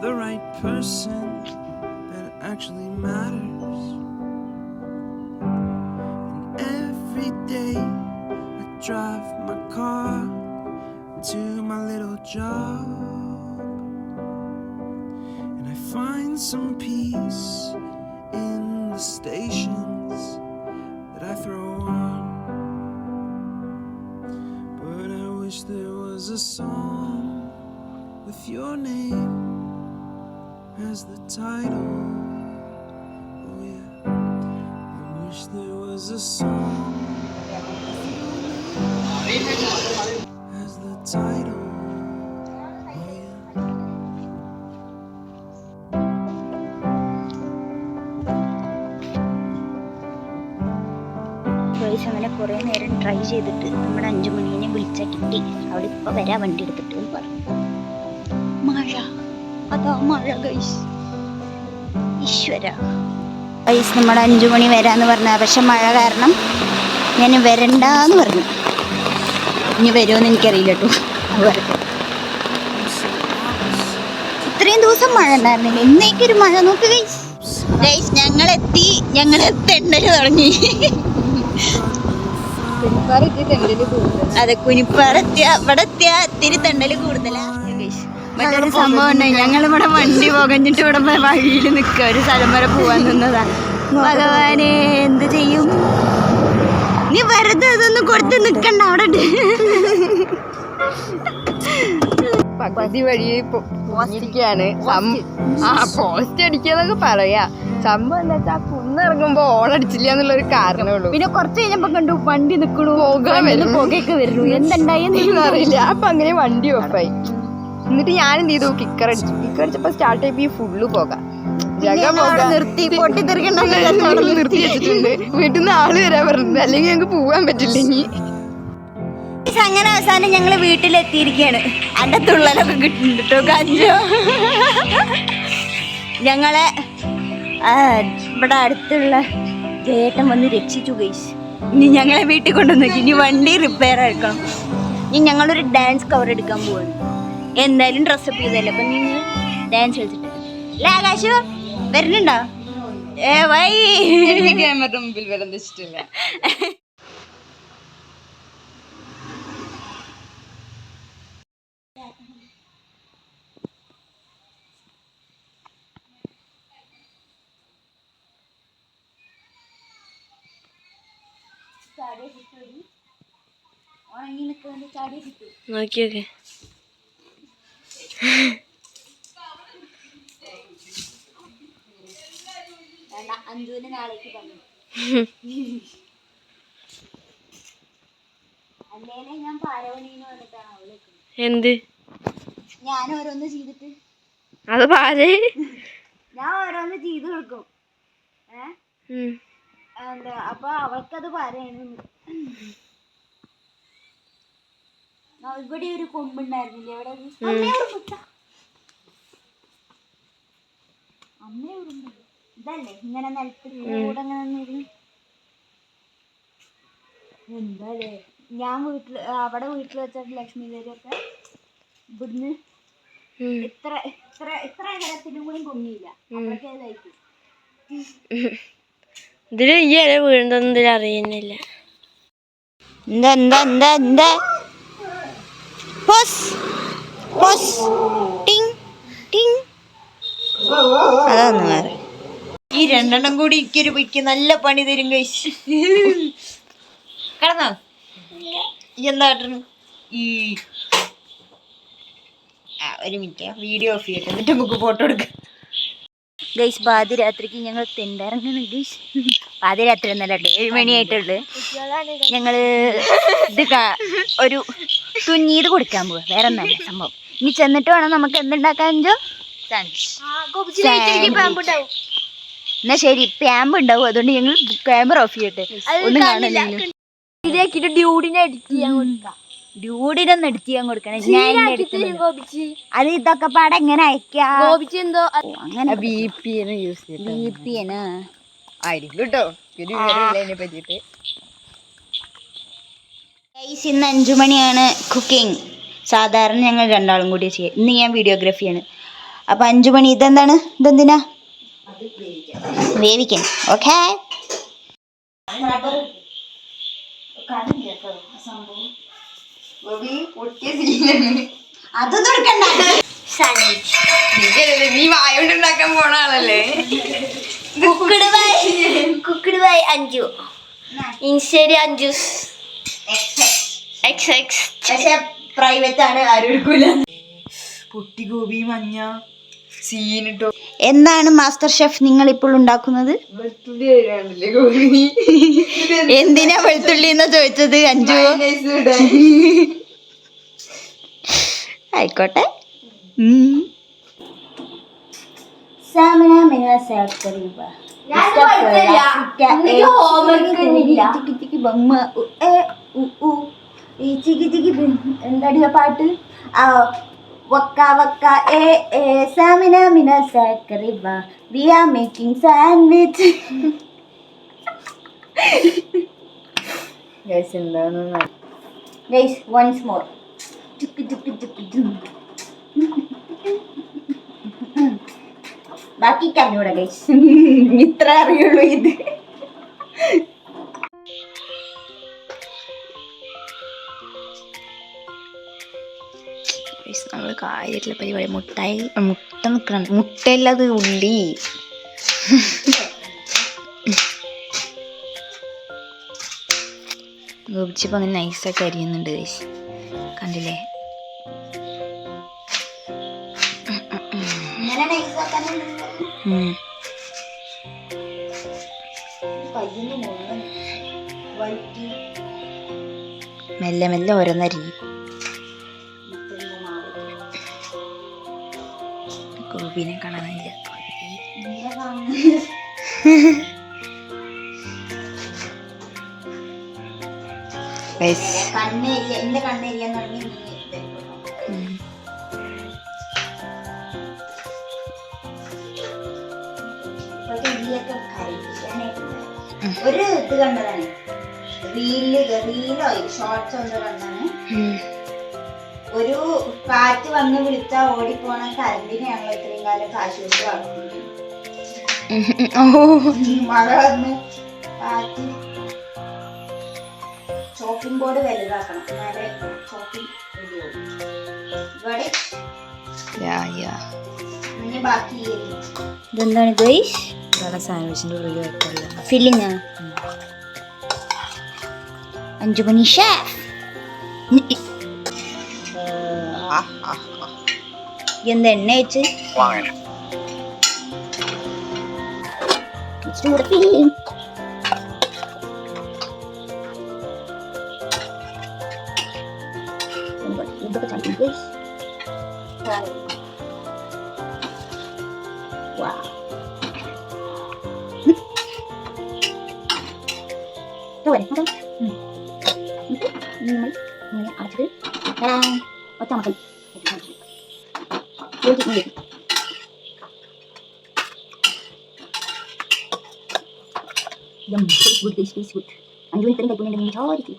the right person that actually matters. And every day I drive my car to my little job, and I find some peace in the stations that I throw on. But I wish there was a song with your name as the title. Oh yeah, I wish there was a song with your name as the title. Oh yeah. Guys അങ്ങനെ കുറേ നേരം try ചെയ്തിട്ട് നമ്മുടെ 5 മണിനെ വിളിച്ചാൽ കിട്ടി. അവിടെ ഇപ്പോൾ വരാ വണ്ടി എടുത്തിട്ട് എന്ന് പറഞ്ഞു. മഴ, അതാ മഴ ഗൈസ്. ഈശ്വര ഗൈസ്, നമ്മുടെ 5 മണി വരാമെന്ന് പറഞ്ഞാൽ പക്ഷെ മഴ കാരണം ഞാൻ വരണ്ടെന്ന് പറഞ്ഞു. ഇനി വരുമെന്ന് എനിക്കറിയില്ല കേട്ടോ. വരട്ടെ. ഇത്രയും ദിവസം മഴ ഉണ്ടായിരുന്നില്ല, ഇന്നേക്കൊരു മഴ നോക്ക് ഗൈസ്. ഗൈസ് ഞങ്ങളെത്തി, ഞങ്ങളെ തെണ്ടല് തുടങ്ങി. അതെ, കുനിപ്പാറെത്തിയ ഇവിടെ എത്തിയ ഇത്തിരി തെണ്ടല് കൂടുതലാ. മറ്റൊരു സംഭവം ഉണ്ടായി, ഞങ്ങളിവിടെ വണ്ടി പുകഞ്ഞിട്ട് ഇവിടെ വഴിയിൽ നിൽക്കുക, ഒരു സ്ഥലം വരെ പോവാൻ നിന്നതാ. ഭഗവാനെ എന്ത് ചെയ്യും? നീ വെറുതെ ഇതൊന്ന് കൊടുത്ത് നിക്കണ്ട അവിടെ. പകുതി വഴി പോയിരിക്കുകയാണ്. പോസ്റ്റ് അടിക്കാന്നൊക്കെ പറയാ. സംഭവം എന്താ വെച്ചാൽ കുന്നിറങ്ങുമ്പോ ഓണടിച്ചില്ല എന്നുള്ളൊരു കാരണമേ ഉള്ളൂ. പിന്നെ കുറച്ച് കഴിഞ്ഞപ്പോ കണ്ടു വണ്ടി നിക്കണു, പുകയൊക്കെ വരുന്നു. എന്തുണ്ടായെന്ന് അറിയില്ല. അപ്പൊ അങ്ങനെ വണ്ടി ഓഫായി. എന്നിട്ട് ഞാൻ എന്ത് ചെയ്തു, കിക്കറടിച്ചപ്പോ സ്റ്റാർട്ട് ചെയ്ത് ഈ ഫുള്ള് പോകാം നിർത്തി പൊട്ടിത്തെറിക്കണ്ട നിർത്തി വെച്ചിട്ടുണ്ട്. വീട്ടിൽ നിന്ന് ആള് വരാൻ പറഞ്ഞത്, അല്ലെങ്കിൽ ഞങ്ങൾക്ക് പോവാൻ പറ്റില്ലെങ്കിൽ. അങ്ങനെ അവസാനം ഞങ്ങള് വീട്ടിലെത്തിയിരിക്കുകയാണ്. അന്റെ തുള്ളലൊക്കെ കിട്ടുന്നുണ്ട് കേട്ടോ കഞ്ചോ. ഞങ്ങളെ ഇവിടെ അടുത്തുള്ള ചേട്ടൻ വന്ന് രക്ഷിച്ചു ഗൈസ്. ഇനി ഞങ്ങളെ വീട്ടിൽ കൊണ്ടുവന്നേക്ക്. ഇനി വണ്ടി റിപ്പയർ ആക്കണം. ഇനി ഞങ്ങളൊരു ഡാൻസ് കവർ എടുക്കാൻ പോവാണ്. എന്തായാലും ഡ്രസ്സപ്പ് ചെയ്തല്ലേ, അപ്പൊ നിങ്ങൾ ഡാൻസ് കളിച്ചിട്ട് അല്ലേ ആകാശു വരുന്നുണ്ടോ? വൈ ക്യാമറ മുമ്പിൽ വരാൻ ഇഷ്ടമില്ല. നോക്കിയൊക്കെ അഞ്ജുവിന് നാളേക്ക് പറഞ്ഞു. അല്ലേലേ ഞാൻ പാരവണീന്ന് പറഞ്ഞിട്ടാണ് അവള് എന്ത് ഞാൻ ഓരോന്ന് ചെയ്തിട്ട് അത് പാല് ഞാൻ ഓരോന്ന് ചെയ്ത് കൊടുക്കും. എന്താ അപ്പൊ അവൾക്കത് പറയണ. ഇവിടെ ഒരു കൊമ്പുണ്ടായിരുന്നില്ല, എവിടെ അമ്മ ഇതല്ലേ ഇങ്ങനെ നിലത്ത് കൂടെ അങ്ങനെ. എന്താല്ലേ ഞാൻ വീട്ടില് അവിടെ വീട്ടിൽ വെച്ചിട്ട് ലക്ഷ്മി ദേവിയൊക്കെ ഇവിടുന്ന് ഇത്ര ഇത്ര ഇത്ര ഇടത്തിനും കൂടി പൊങ്ങിയില്ല. അതൊക്കെ ഇതായിട്ട് ഇതില് ഈ ഇല വീഴുന്നൊന്നും ഇതിൽ അറിയുന്നില്ല. എന്താ എന്താ എന്താ എന്താ അതൊന്നും വേറെ. ഈ 2 എണ്ണം കൂടി ഇക്കൊരു പൊയ്ക്ക് നല്ല പണി തരും കഴിച്ച്. കടന്നോ എന്താ ഈ ഒരു മിനിറ്റ് വീഡിയോ ഓഫ് ചെയ്യട്ടെ, എന്നിട്ട് നമുക്ക് ഫോട്ടോ എടുക്കാം. ഗൈസ് പാതിരാത്രിക്ക് ഞങ്ങൾ തെണ്ടിറങ്ങുന്നു ഗൈസ്. പാതിരാത്രി ഒന്നല്ല കേട്ടോ, 7 മണിയായിട്ടുള്ളു. ഞങ്ങള് ഇത് ഒരു തുന്നീത് കൊടുക്കാൻ പോവാ, വേറെ ഒന്നല്ല സംഭവം. ഇനി ചെന്നിട്ട് വേണം നമുക്ക് എന്തുണ്ടാക്കാൻ. എന്നാ ശരി, പാമ്പ് ഉണ്ടാവും, അതുകൊണ്ട് ഞങ്ങൾ ക്യാമറ ഓഫ് ചെയ്യട്ടെ. ഒന്നും കാണില്ല. ഡ്യൂഡിനൊന്നും എഡിറ്റ് ചെയ്യാൻ കൊടുക്കണം. അത് ഇതൊക്കെ പാടെ എങ്ങനെ അയക്കാം? അങ്ങനെ VPN യൂസ് VPN ആയിരിക്കും കേട്ടോ. അതിനെ പറ്റിയിട്ട് ഇന്ന് 5 മണിയാണ് കുക്കിംഗ്. സാധാരണ ഞങ്ങൾ 2 ആളും കൂടി ചെയ്യുക. ഇന്ന് ഞാൻ വീഡിയോഗ്രാഫിയാണ്. അപ്പം 5 മണി ഇതെന്താണ്? ഇതെന്തിനാ? വേവിക്കാൻ. ഓക്കെ. അത് തുറക്കണ്ട. നീ വായോണ്ടുണ്ടാക്കാൻ പോണ ആളല്ലേ. Cooked by Anju. ഇൻസ്റ്റേരി അഞ്ജൂസ് XX. പക്ഷെ പ്രൈവറ്റ് ആണ്, ആരും എടുക്കൂല. പൊട്ടി ഗോപി മഞ്ഞ സീനിട്ടോ. എന്താണ് മാസ്റ്റർ ഷെഫ് നിങ്ങൾ ഇപ്പോൾ ഉണ്ടാക്കുന്നത്? വെളുത്തുള്ളി ആയിരുന്നില്ലേ ഗോപി? എന്തിനാ വെളുത്തുള്ളി എന്നാ ചോദിച്ചത് അഞ്ജു? ആയിക്കോട്ടെ. എന്താടിയ പാട്ട്? വക്ക വക്ക സാമിന മിന സാക്കറിബ we are making sandwich. Guys once more. ബാക്കി കഞ്ഞൂടെ ഗൈസ്, ഇത്ര അറിയുള്ളൂ ഇത്. നമ്മൾ കാര്യമായിട്ടുള്ള പരിപാടി മുട്ട നിൽക്കണം. മുട്ടയല്ലത് ഉള്ളി. ഗോപിച്ചപ്പോൾ അങ്ങനെ നൈസായിട്ട് അരിയുന്നുണ്ട് ഗൈസ്, കണ്ടില്ലേ? മെല്ലെ മെല്ലെ ഓരോന്നരിയും. ഗോപിനെ കാണാനില്ല. എന്റെ കണ്ണേരിയെന്ന് പറഞ്ഞ് ഒരു ഇത് കണ്ടതാണ്, റീലോ ഷോർട്സ് ഒന്ന് കണ്ടാണ്. ഒരു കാറ്റ് വന്ന് വിളിച്ചാ ഓടിപ്പോണ കരണ്ടിനെയാണല്ലോ ഇത്രയും കാലം കാശ് കൊടുത്ത് വളർത്തുന്നത്. മഴ വന്ന് കാറ്റ് ചോപ്പിംഗ് ബോർഡ് വലുതാക്കണം, എന്നാലേ ചോപ്പിംഗ് ഇവിടെ ബാക്കി. ഇതെന്താണ് ഗൈസ്? സാൻഡ്വിച്ചിന്റെ ഉള്ളിൽ വെക്കല്ല ഫില്ലിങ്. 5 മണി ഷെഫ്. എന്താ എണ്ണ വെച്ച് ഫില്ലിങ്. ഇതൊക്കെ ചാടി ഗൈസ്. ഒറ്റമക്കൾ അഞ്ചു ഇത്രയും കൈക്കുണ്ടെങ്കിൽ ചോദിക്കും.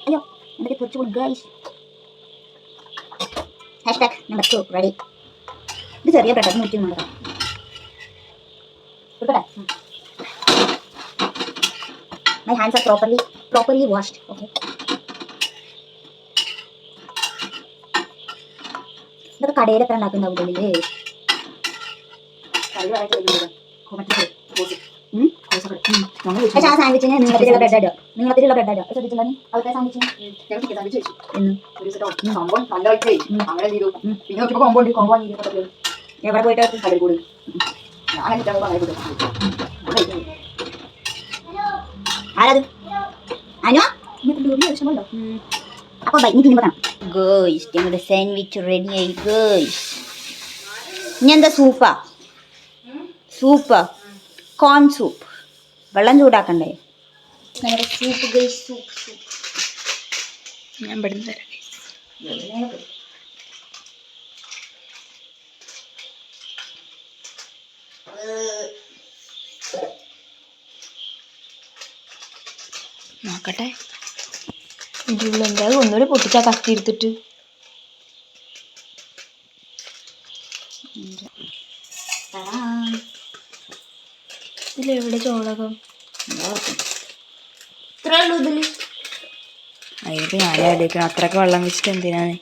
അയ്യോ എന്തൊക്കെ തെറിച്ചു ഗൈസ്. Number 2 ready. ഇത് ചെറിയ bread 100 My hands are properly washed. Okay. ഇതൊക്കെ കടയിൽ എത്ര ഉണ്ടാക്കുന്നുണ്ടാവില്ലേ? പക്ഷെ ആ സാൻഡ്വിച്ചിന് നീളത്തിലുള്ള ബ്രെഡ് ഇടുക. ശ്രദ്ധിച്ചില്ല നീ? അവിടുത്തെ സാൻഡ്വിച്ചിന് എവിടെ പോയിട്ട് ആരത്? അനു അപ്പൊ ഇനി തിന്നുമ്പോ കാണാം. ഗേയ്സ് ഞങ്ങളുടെ സാൻഡ്വിച്ച് റെഡി ആയി ഗേയ്സ്. ഇനി എന്താ? സൂപ്പാ കോൺ സൂപ്പ്. വെള്ളം ചൂടാക്കണ്ടേ? നമ്മുടെ സൂപ്പ് ഗേയ്സ്. സൂപ്പ് ഞാൻ പെടുന്ന തരാം. നോക്കട്ടെ ഇതിലുള്ള എന്താ? ഒന്നുകൂടെ പൊട്ടിച്ചാ കത്തി എടുത്തിട്ട് ഇതിലെവിടെ ചോളകം ഇത്രേ ഉള്ളൂ ഇതില്. അതിനിപ്പോ ഞാൻ ആലോചിക്കണം അത്രയൊക്കെ വെള്ളം വെച്ചിട്ട് എന്തിനാണ്.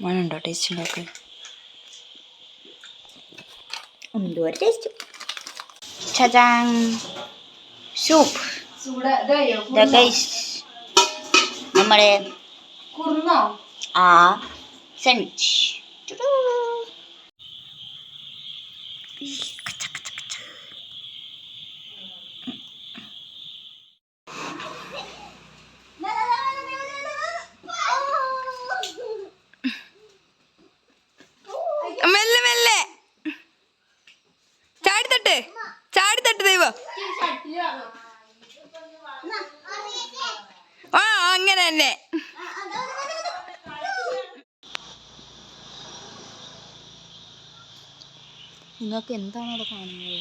മണുണ്ടോ ടേസ്റ്റ് ഉണ്ടാക്കുക? എന്തോ ഒരു ടേസ്റ്റ്. ചജാങ് സൂപ്പ്. നമ്മളെ ആ സാൻഡ്വിച്ച്. മെല്ലെ മെല്ലെ ചാടിത്തട്ട് ദൈവം. ആ അങ്ങനെ തന്നെ. നിങ്ങൾക്ക് എന്താണ് അവിടെ കാണുന്നത്?